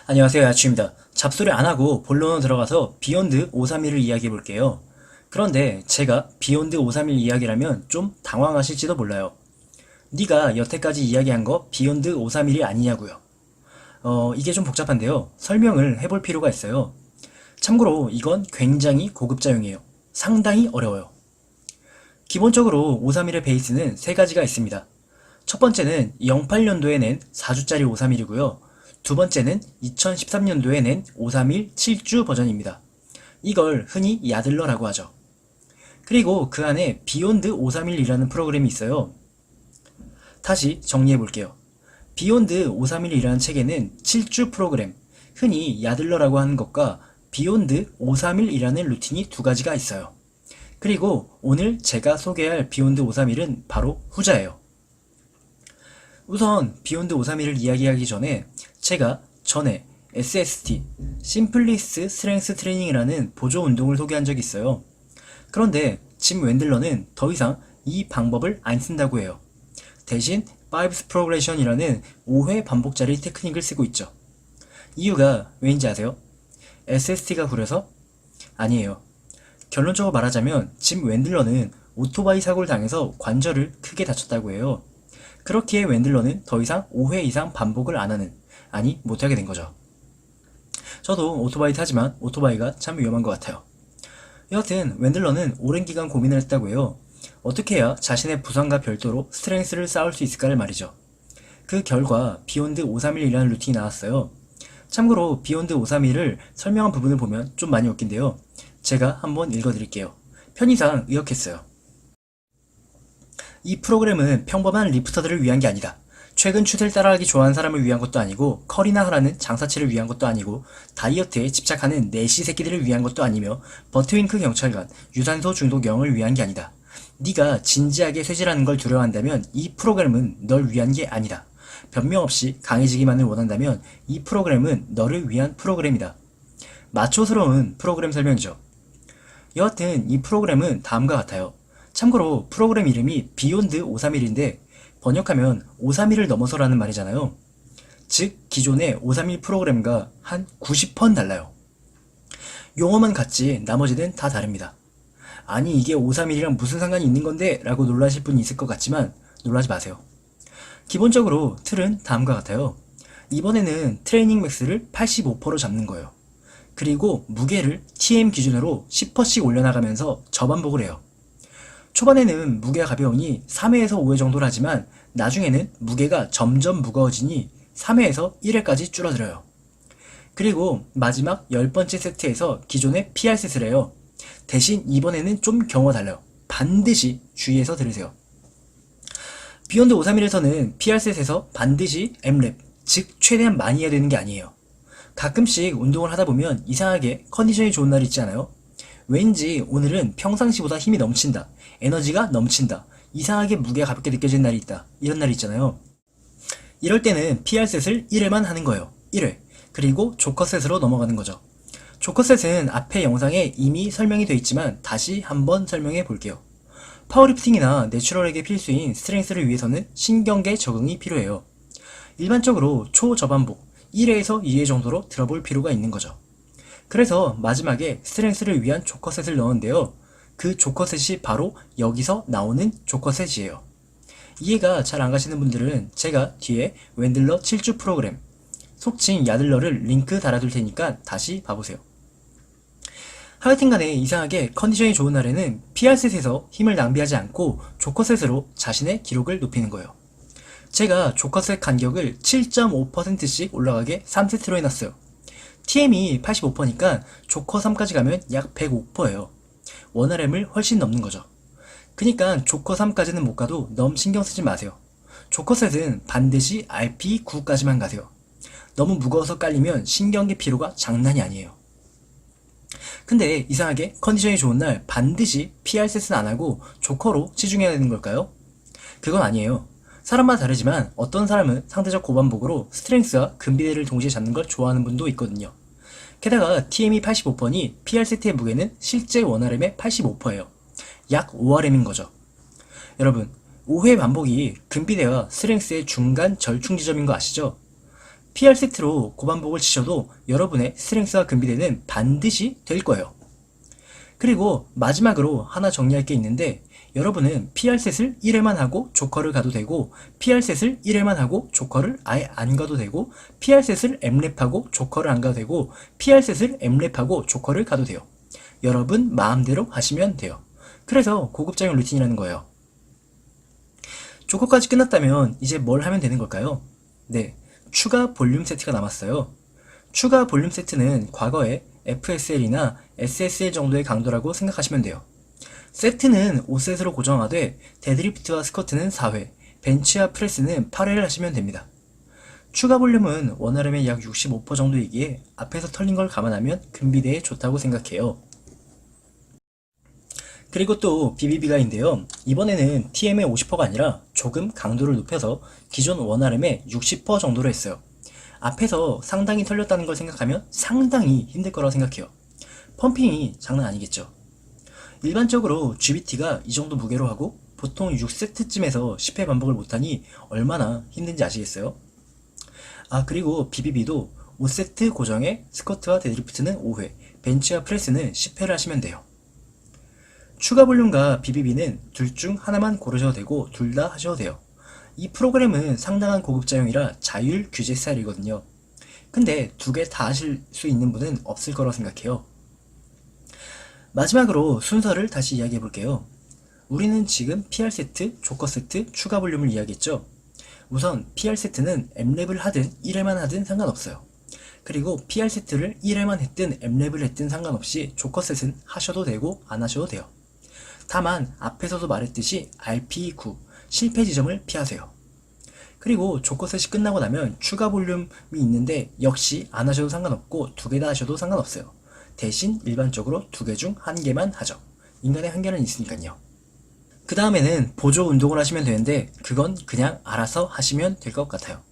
안녕하세요, 야추입니다. 잡소리 안하고 본론으로 들어가서 비욘드 531을 이야기해볼게요. 그런데 제가 비욘드 531 이야기라면 좀 당황하실지도 몰라요. 네가 여태까지 이야기한 거 비욘드 531이 아니냐고요. 이게 좀 복잡한데요. 설명을 해볼 필요가 있어요. 참고로 이건 굉장히 고급자용이에요. 상당히 어려워요. 기본적으로 531의 베이스는 세 가지가 있습니다. 첫 번째는 08년도에 낸 4주짜리 531이고요. 두 번째는 2013년도에 낸 531 7주 버전입니다. 이걸 흔히 야들러라고 하죠. 그리고 그 안에 비욘드 531이라는 프로그램이 있어요. 다시 정리해 볼게요. 비욘드 531이라는 책에는 7주 프로그램, 흔히 야들러라고 하는 것과 비욘드 531이라는 루틴이 두 가지가 있어요. 그리고 오늘 제가 소개할 비욘드 531은 바로 후자예요. 우선 비욘드 531을 이야기하기 전에 제가 전에 SST, 심플리스 스트렝스 트레이닝이라는 보조 운동을 소개한 적이 있어요. 그런데 짐 웬들러는 더 이상 이 방법을 안 쓴다고 해요. 대신 5스 프로그레션이라는 5회 반복짜리 테크닉을 쓰고 있죠. 이유가 왜인지 아세요? SST가 구려서? 아니에요. 결론적으로 말하자면 짐 웬들러는 오토바이 사고를 당해서 관절을 크게 다쳤다고 해요. 그렇기에 웬들러는 더 이상 5회 이상 반복을 안 하는, 아니 못하게 된 거죠. 저도 오토바이 타지만 오토바이가 참 위험한 것 같아요. 여하튼 웬들러는 오랜 기간 고민을 했다고 해요. 어떻게 해야 자신의 부상과 별도로 스트렝스를 쌓을 수 있을까를 말이죠. 그 결과 비욘드 531이라는 루틴이 나왔어요. 참고로 비욘드 531을 설명한 부분을 보면 좀 많이 웃긴데요. 제가 한번 읽어드릴게요. 편의상 의역했어요. 이 프로그램은 평범한 리프터들을 위한 게 아니다. 최근 추세를 따라가기 좋아하는 사람을 위한 것도 아니고 컬이나 하라는 장사치를 위한 것도 아니고 다이어트에 집착하는 내시 새끼들을 위한 것도 아니며 버트윙크 경찰관, 유산소 중독 영을 위한 게 아니다. 네가 진지하게 쇠질하는 걸 두려워한다면 이 프로그램은 널 위한 게 아니다. 변명 없이 강해지기만을 원한다면 이 프로그램은 너를 위한 프로그램이다. 마초스러운 프로그램 설명이죠. 여하튼 이 프로그램은 다음과 같아요. 참고로 프로그램 이름이 비욘드 531인데 번역하면 531을 넘어서라는 말이잖아요. 즉 기존의 531 프로그램과 한 90번 달라요. 용어만 같지 나머지는 다 다릅니다. 아니 이게 531이랑 무슨 상관이 있는 건데? 라고 놀라실 분이 있을 것 같지만 놀라지 마세요. 기본적으로 틀은 다음과 같아요. 이번에는 트레이닝 맥스를 85%로 잡는 거예요. 그리고 무게를 TM 기준으로 10%씩 올려나가면서 저반복을 해요. 초반에는 무게가 가벼우니 3회에서 5회 정도를 하지만 나중에는 무게가 점점 무거워지니 3회에서 1회까지 줄어들어요. 그리고 마지막 10번째 세트에서 기존의 PR셋을 해요. 대신 이번에는 좀 경우가 달라요. 반드시 주의해서 들으세요. 비욘드 531에서는 PR셋에서 반드시 M랩, 즉 최대한 많이 해야 되는 게 아니에요. 가끔씩 운동을 하다 보면 이상하게 컨디션이 좋은 날이 있잖아요. 왠지 오늘은 평상시보다 힘이 넘친다, 에너지가 넘친다, 이상하게 무게가 가볍게 느껴지는 날이 있다, 이런 날이 있잖아요. 이럴 때는 PR셋을 1회만 하는 거예요. 1회. 그리고 조커셋으로 넘어가는 거죠. 조커셋은 앞에 영상에 이미 설명이 되어 있지만 다시 한번 설명해 볼게요. 파워리프팅이나 내추럴에게 필수인 스트렝스를 위해서는 신경계 적응이 필요해요. 일반적으로 초저반복 1회에서 2회 정도로 들어볼 필요가 있는 거죠. 그래서 마지막에 스트렝스를 위한 조커셋을 넣었는데요. 그 조커셋이 바로 여기서 나오는 조커셋이에요. 이해가 잘 안가시는 분들은 제가 뒤에 웬들러 7주 프로그램, 속칭 야들러를 링크 달아둘 테니까 다시 봐보세요. 하여튼간에 이상하게 컨디션이 좋은 날에는 PR셋에서 힘을 낭비하지 않고 조커셋으로 자신의 기록을 높이는 거예요. 제가 조커셋 간격을 7.5%씩 올라가게 3세트로 해놨어요. TM이 85%니까 조커 3까지 가면 약 105%예요. 1RM을 훨씬 넘는 거죠. 그니까 조커 3까지는 못 가도 너무 신경 쓰지 마세요. 조커셋은 반드시 RP 9까지만 가세요. 너무 무거워서 깔리면 신경계 피로가 장난이 아니에요. 근데 이상하게 컨디션이 좋은 날 반드시 PR셋은 안 하고 조커로 치중해야 되는 걸까요? 그건 아니에요. 사람마다 다르지만 어떤 사람은 상대적 고반복으로 스트렝스와 근비대를 동시에 잡는 걸 좋아하는 분도 있거든요. 게다가 TM이 85%니 PR세트의 무게는 실제 1RM의 85%예요. 약 5RM인 거죠. 여러분, 5회 반복이 근비대와 스트렝스의 중간 절충 지점인 거 아시죠? PR 세트로 고반복을 치셔도 여러분의 스트렝스가 금비되는 반드시 될 거예요. 그리고 마지막으로 하나 정리할 게 있는데, 여러분은 PR셋을 1회만 하고 조커를 가도 되고, PR셋을 1회만 하고 조커를 아예 안 가도 되고, PR셋을 M랩하고 조커를 안 가도 되고, PR셋을 M랩하고 조커를 가도 돼요. 여러분 마음대로 하시면 돼요. 그래서 고급장인 루틴이라는 거예요. 조커까지 끝났다면 이제 뭘 하면 되는 걸까요? 네, 추가 볼륨 세트가 남았어요. 추가 볼륨 세트는 과거에 FSL이나 SSL 정도의 강도라고 생각하시면 돼요. 세트는 5셋으로 고정하되 데드리프트와 스쿼트는 4회, 벤치와 프레스는 8회를 하시면 됩니다. 추가 볼륨은 원RM의 약 65% 정도이기에 앞에서 털린 걸 감안하면 근비대에 좋다고 생각해요. 그리고 또 BBB가인데요. 이번에는 TM의 50%가 아니라 조금 강도를 높여서 기존 원RM의 60% 정도로 했어요. 앞에서 상당히 털렸다는 걸 생각하면 상당히 힘들 거라고 생각해요. 펌핑이 장난 아니겠죠. 일반적으로 GBT가 이 정도 무게로 하고 보통 6세트쯤에서 10회 반복을 못하니 얼마나 힘든지 아시겠어요? 그리고 BBB도 5세트 고정에 스쿼트와 데드리프트는 5회, 벤치와 프레스는 10회를 하시면 돼요. 추가 볼륨과 BBB는 둘 중 하나만 고르셔도 되고 둘 다 하셔도 돼요. 이 프로그램은 상당한 고급자용이라 자율 규제 스타일이거든요. 근데 두 개 다 하실 수 있는 분은 없을 거라고 생각해요. 마지막으로 순서를 다시 이야기해 볼게요. 우리는 지금 PR 세트, 조커 세트, 추가 볼륨을 이야기했죠. 우선 PR 세트는 M랩을 하든 1회만 하든 상관없어요. 그리고 PR 세트를 1회만 했든 M랩을 했든 상관없이 조커 셋은 하셔도 되고 안 하셔도 돼요. 다만 앞에서도 말했듯이 RPE9 실패 지점을 피하세요. 그리고 조커 셋이 끝나고 나면 추가 볼륨이 있는데 역시 안 하셔도 상관없고 두 개 다 하셔도 상관없어요. 대신 일반적으로 두 개 중 한 개만 하죠. 인간의 한계는 있으니까요. 그 다음에는 보조 운동을 하시면 되는데 그건 그냥 알아서 하시면 될 것 같아요.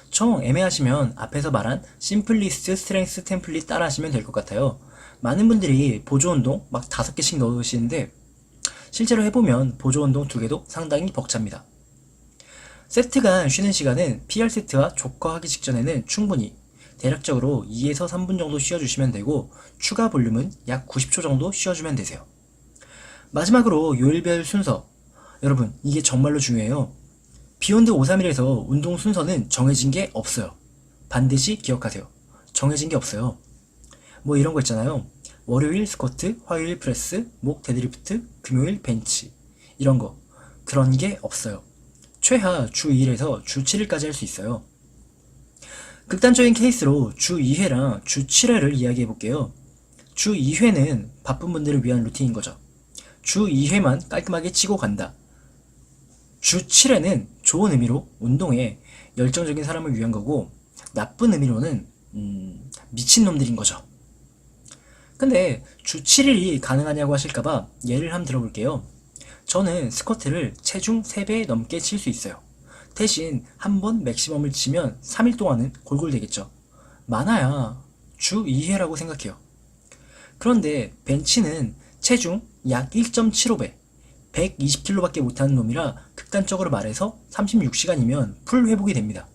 정 애매하시면 앞에서 말한 심플리스트 스트렝스 템플릿 따라 하시면 될 것 같아요. 많은 분들이 보조 운동 막 5개씩 넣으시는데 실제로 해보면 보조 운동 2개도 상당히 벅찹니다. 세트간 쉬는 시간은 PR 세트와 조커 하기 직전에는 충분히 대략적으로 2에서 3분 정도 쉬어주시면 되고 추가 볼륨은 약 90초 정도 쉬어주면 되세요. 마지막으로 요일별 순서, 여러분 이게 정말로 중요해요. 비욘드 531에서 운동 순서는 정해진 게 없어요. 반드시 기억하세요. 정해진 게 없어요. 뭐 이런 거 있잖아요. 월요일 스쿼트, 화요일 프레스, 목 데드리프트, 금요일 벤치 이런 거 그런 게 없어요. 최하 주 2일에서 주 7일까지 할 수 있어요. 극단적인 케이스로 주 2회랑 주 7회를 이야기해 볼게요. 주 2회는 바쁜 분들을 위한 루틴인 거죠. 주 2회만 깔끔하게 치고 간다. 주 7회는 좋은 의미로 운동에 열정적인 사람을 위한 거고 나쁜 의미로는 미친놈들인 거죠. 근데 주 7일이 가능하냐고 하실까봐 예를 한번 들어볼게요. 저는 스쿼트를 체중 3배 넘게 칠 수 있어요. 대신 한 번 맥시멈을 치면 3일 동안은 골골 되겠죠. 많아야 주 2회라고 생각해요. 그런데 벤치는 체중 약 1.75배 120kg밖에 못하는 놈이라 극단적으로 말해서 36시간이면 풀 회복이 됩니다.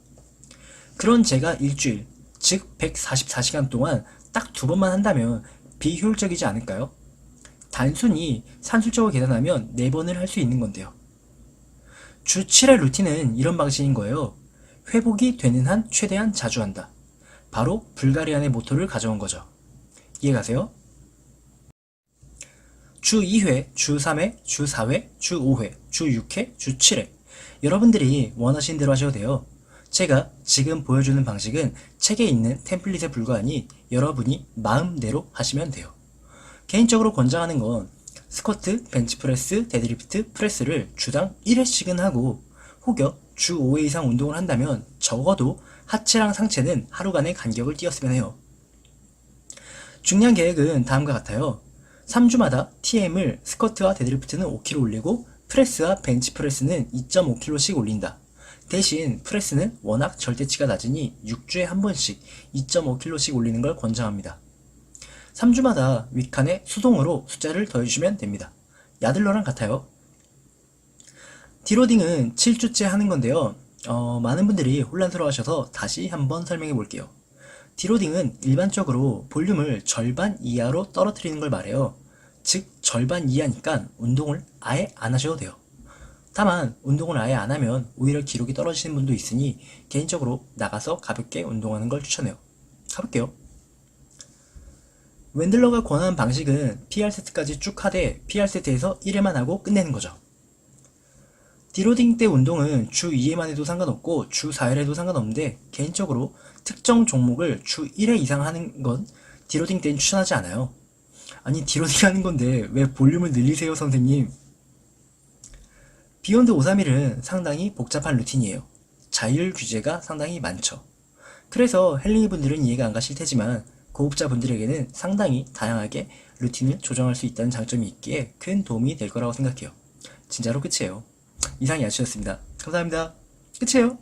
그런 제가 일주일, 즉 144시간 동안 딱 2번만 한다면 비효율적이지 않을까요? 단순히 산술적으로 계산하면 4번을 할 수 있는 건데요. 주 7회 루틴은 이런 방식인 거예요. 회복이 되는 한 최대한 자주 한다. 바로 불가리안의 모토를 가져온 거죠. 이해가세요? 주 2회, 주 3회, 주 4회, 주 5회, 주 6회, 주 7회 여러분들이 원하시는 대로 하셔도 돼요. 제가 지금 보여주는 방식은 책에 있는 템플릿에 불과하니 여러분이 마음대로 하시면 돼요. 개인적으로 권장하는 건 스쿼트, 벤치프레스, 데드리프트, 프레스를 주당 1회씩은 하고 혹여 주 5회 이상 운동을 한다면 적어도 하체랑 상체는 하루간의 간격을 띄었으면 해요. 중량 계획은 다음과 같아요. 3주마다 TM을 스쿼트와 데드리프트는 5kg 올리고 프레스와 벤치프레스는 2.5kg씩 올린다. 대신 프레스는 워낙 절대치가 낮으니 6주에 한 번씩 2.5kg씩 올리는 걸 권장합니다. 3주마다 윗칸에 수동으로 숫자를 더해주시면 됩니다. 야들러랑 같아요. 디로딩은 7주째 하는 건데요. 많은 분들이 혼란스러워하셔서 다시 한번 설명해 볼게요. 디로딩은 일반적으로 볼륨을 절반 이하로 떨어뜨리는 걸 말해요. 즉, 절반 이하니까 운동을 아예 안 하셔도 돼요. 다만, 운동을 아예 안 하면 오히려 기록이 떨어지는 분도 있으니 개인적으로 나가서 가볍게 운동하는 걸 추천해요. 가볼게요. 웬들러가 권하는 방식은 PR 세트까지 쭉 하되 PR 세트에서 1회만 하고 끝내는 거죠. 디로딩 때 운동은 주 2회만 해도 상관없고 주 4회 해도 상관없는데 개인적으로 특정 종목을 주 1회 이상 하는 건 디로딩 때는 추천하지 않아요. 아니 디로딩 하는 건데 왜 볼륨을 늘리세요 선생님? 비욘드 531은 상당히 복잡한 루틴이에요. 자율 규제가 상당히 많죠. 그래서 헬링이 분들은 이해가 안 가실 테지만 고급자 분들에게는 상당히 다양하게 루틴을 조정할 수 있다는 장점이 있기에 큰 도움이 될 거라고 생각해요. 진짜로 끝이에요. 이상이 아치였습니다. 감사합니다. 끝이에요.